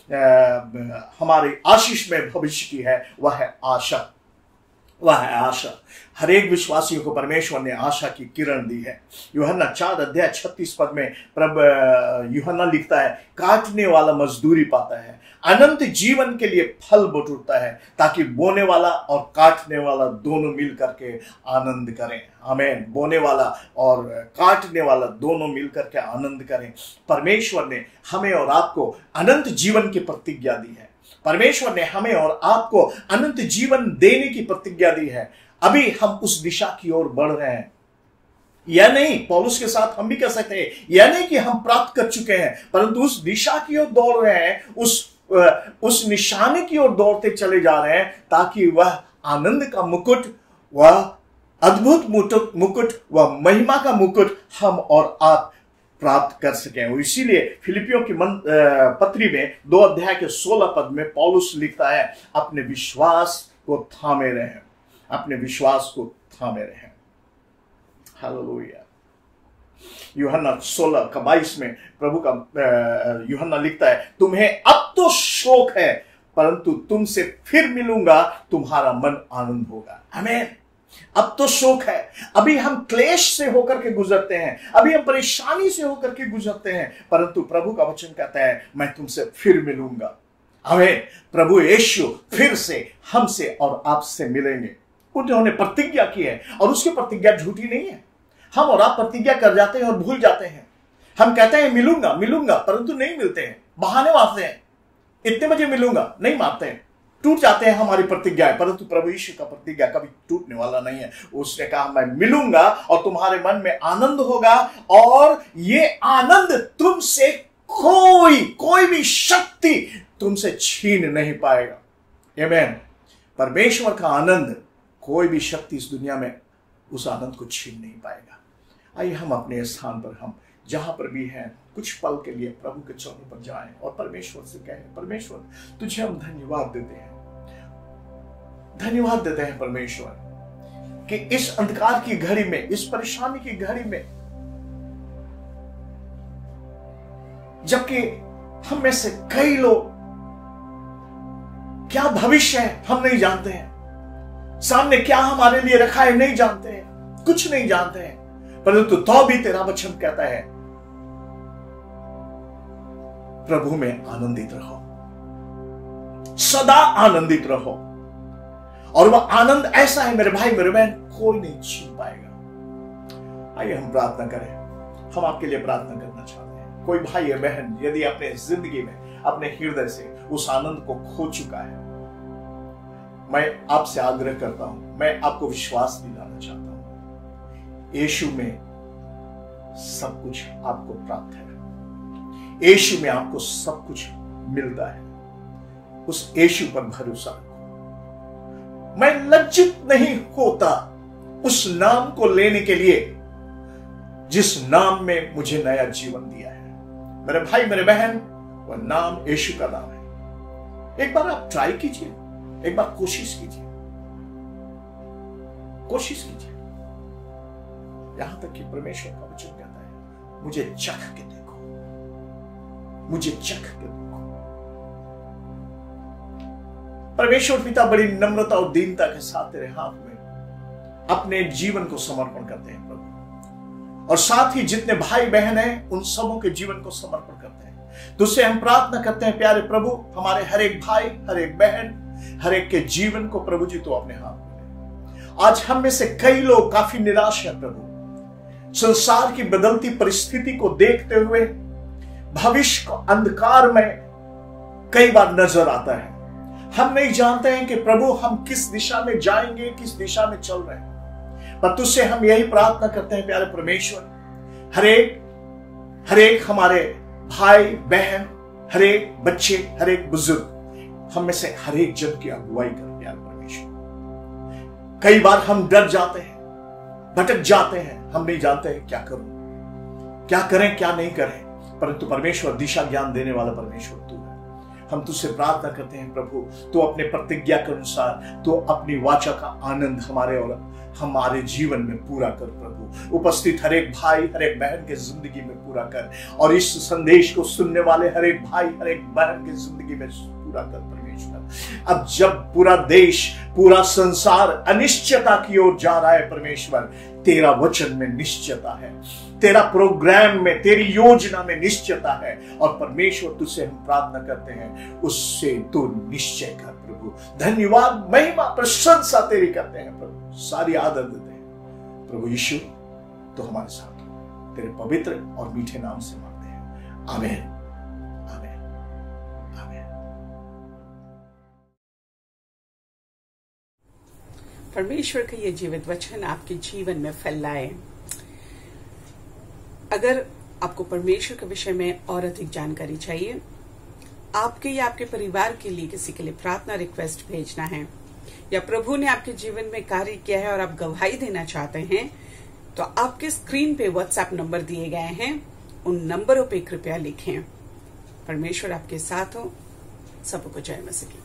हमारी आशीष में भविष्य की है, वह है आशा। वह है आशा। हर एक विश्वासियों को परमेश्वर ने आशा की किरण दी है। यूहन्ना 4:36 में प्रभु यूहन्ना लिखता है, काटने वाला मजदूरी पाता है, अनंत जीवन के लिए फल बटोरता है, ताकि बोने वाला और काटने वाला दोनों मिल करके आनंद करें। आमीन। बोने वाला और काटने वाला दोनों मिल करके आनंद करें। परमेश्वर ने हमें और आपको अनंत जीवन की प्रतिज्ञा दी है। परमेश्वर ने हमें और आपको अनंत जीवन देने की प्रतिज्ञा दी है। अभी हम उस दिशा की ओर बढ़ रहे हैं, या नहीं? पौलुस के साथ हम भी कह सकते हैं, या नहीं कि हम प्राप्त कर चुके हैं, परंतु उस दिशा की ओर दौड़ रहे हैं, उस निशाने की ओर दौड़ते चले जा रहे हैं, ताकि वह आनंद का मुकुट, वह अद्भुत मुकुट, वह महिमा का मुकुट हम और आप प्राप्त कर सकें। और इसीलिए फिलिपियों की पत्री में 2:16 में पौलुस लिखता है, अपने विश्वास को थामे रहें, अपने विश्वास को थामे रहें। हालेलुया। यूहन्ना 16:22 में प्रभु का यूहन्ना लिखता है, तुम्हें अब तो शोक है, परंतु तुमसे फिर मिलूंगा, तुम्हारा मन आनंद होगा। आमीन। अब तो शोक है, अभी हम क्लेश से होकर के गुजरते हैं, अभी हम परेशानी से होकर के गुजरते हैं, परंतु प्रभु का वचन कहता है, मैं तुमसे फिर मिलूंगा। आमीन। प्रभु यीशु फिर से हमसे और आपसे मिलेंगे। उन्होंने प्रतिज्ञा की है, और उसकी प्रतिज्ञा झूठी नहीं है। हम और आप प्रतिज्ञा कर जाते हैं और भूल जाते हैं। हम कहते हैं मिलूंगा मिलूंगा, परंतु नहीं मिलते हैं, बहाने मारते हैं। इतने बजे मिलूंगा, नहीं मारते हैं, टूट जाते हैं हमारी प्रतिज्ञाएं। परंतु प्रभु यीशु का प्रतिज्ञा कभी टूटने वाला नहीं है। उसने कहा, मैं मिलूंगा और तुम्हारे मन में आनंद होगा, और ये आनंद तुमसे कोई भी शक्ति तुमसे छीन नहीं पाएगा। आमीन। परमेश्वर का आनंद, कोई भी शक्ति इस दुनिया में उस आनंद को छीन नहीं पाएगा। आइए हम अपने स्थान पर, हम जहां पर भी हैं, कुछ पल के लिए प्रभु के चरणों पर जाएं और परमेश्वर से कहें, परमेश्वर तुझे हम धन्यवाद देते हैं, धन्यवाद देते हैं परमेश्वर, कि इस अंधकार की घड़ी में, इस परेशानी की घड़ी में, जबकि हम में से कई लोग, क्या भविष्य है हम नहीं जानते हैं, सामने क्या हमारे लिए रखा है नहीं जानते हैं, कुछ नहीं जानते हैं, परंतु तो भी तेरा वचन कहता है, प्रभु में आनंदित रहो, सदा आनंदित रहो। और वह आनंद ऐसा है मेरे भाई मेरे बहन, कोई नहीं छीन पाएगा। आइए हम प्रार्थना करें। हम आपके लिए प्रार्थना करना चाहते हैं। कोई भाई या बहन यदि अपने जिंदगी में, अपने हृदय से उस आनंद को खो चुका है, मैं आपसे आग्रह करता हूं, मैं आपको विश्वास दिलाना चाहता हूं, यीशु में सब कुछ आपको प्राप्त है, यीशु में आपको सब कुछ मिलता है। उस यीशु पर भरोसा रखो। मैं लज्जित नहीं होता उस नाम को लेने के लिए जिस नाम में मुझे नया जीवन दिया है। मेरे भाई मेरे बहन, वह नाम यीशु का नाम है। एक बार आप ट्राई कीजिए, एक बार कोशिश कीजिए, कोशिश कीजिए, यहां तक कि परमेश्वर का वचन कहता है, मुझे चख के देखो, मुझे चख के देखो। परमेश्वर पिता बड़ी नम्रता और दीनता के साथ तेरे हाथ में अपने जीवन को समर्पण करते हैं प्रभु, और साथ ही जितने भाई बहन हैं उन सबों के जीवन को समर्पण करते हैं। तुझसे हम प्रार्थना करते हैं प्यारे प्रभु, हमारे हर एक भाई, हर एक बहन, हर एक के जीवन को प्रभु जी तो अपने हाथ में। आज हम में से कई लोग काफी निराश हैं प्रभु, संसार की बदलती परिस्थिति को देखते हुए भविष्य को अंधकार में कई बार नजर आता है। हम नहीं जानते हैं कि प्रभु हम किस दिशा में जाएंगे, किस दिशा में चल रहे हैं, पर तुझसे हम यही प्रार्थना करते हैं प्यारे परमेश्वर, हर एक हमारे भाई बहन, हर एक बच्चे, हर एक बुजुर्ग, हम में से हर एक जन की अगुवाई कर प्यारे परमेश्वर। कई बार हम डर जाते हैं, भटक जाते हैं, हम नहीं जानते हैं क्या करूं, क्या करें क्या नहीं करें, परंतु परमेश्वर दिशा ज्ञान देने वाला परमेश्वर तू है। हम तुझसे प्रार्थना करते हैं प्रभु, तू अपने प्रतिज्ञा के अनुसार तू अपनी वाचा का आनंद हमारे और हमारे जीवन में पूरा कर प्रभु। उपस्थित हर एक भाई, हर एक बहन के जिंदगी में पूरा कर, और इस संदेश को सुनने वाले हर एक भाई, हर एक बहन की जिंदगी में पूरा कर परमेश्वर। अब जब पूरा देश, पूरा संसार अनिश्चयता की ओर जा रहा है परमेश्वर, तेरा वचन में निश्चयता है, तेरा प्रोग्राम में, तेरी योजना में निश्चयता है, और परमेश्वर तुझसे हम प्रार्थना करते हैं उससे तू निश्चय कर प्रभु। धन्यवाद, महिमा, प्रशंसा तेरी करते हैं प्रभु, सारी आदत देते हैं प्रभु यीशु। तो हमारे साथ हो, तेरे पवित्र और मीठे नाम से मांगते हैं, आमीन, आमीन, आमीन। परमेश्वर का ये जीवित वचन आपके जीवन में फैलाए। अगर आपको परमेश्वर के विषय में और अधिक जानकारी चाहिए, आपके या आपके परिवार के लिए किसी के लिए प्रार्थना रिक्वेस्ट भेजना है, या प्रभु ने आपके जीवन में कार्य किया है और आप गवाही देना चाहते हैं, तो आपके स्क्रीन पे व्हाट्सएप नंबर दिए गए हैं, उन नंबरों पे कृपया लिखें। परमेश्वर आपके साथ हो। सबको जय मसीह की।